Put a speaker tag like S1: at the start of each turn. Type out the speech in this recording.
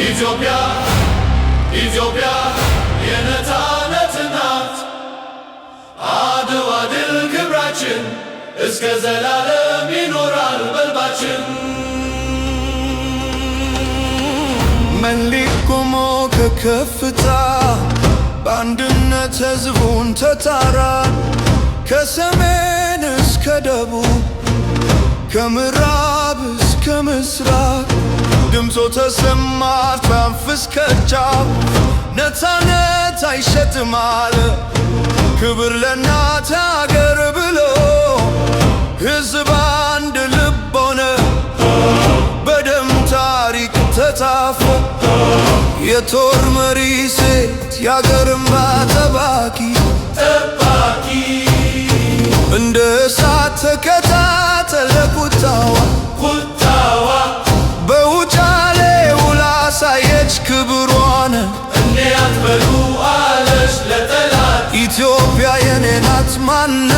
S1: ኢትዮጵያ ኢትዮጵያ የነፃነት እናት አድዋ ድል ክብራችን እስከ ዘላለም ይኖራል በልባችን።
S2: መሌክ ቆሞ ከከፍታ በአንድነት ሕዝቡን ተጣራ። ከሰሜን እስከ ደቡብ ከምዕራብ እስከ ምስራቅ ድምፆ ተሰማ ከአንፍ እስከ ጫፍ። ነፃነት አይሸጥም አለ ክብር ለእናት አገር ብሎ ሕዝብ አንድ ልብ ሆነ በደም ታሪክ ተጻፈ። የጦር መሪ ሴት የአገር እንባ ጠባቂ እንደ እሳት ተከታተለ ቁጣዋ በውጫሌ ውላ ሳየች ክብሯን።
S1: እኔ አትበሉ አለች ለጠላት
S2: ኢትዮጵያ የኔ ናት ማነ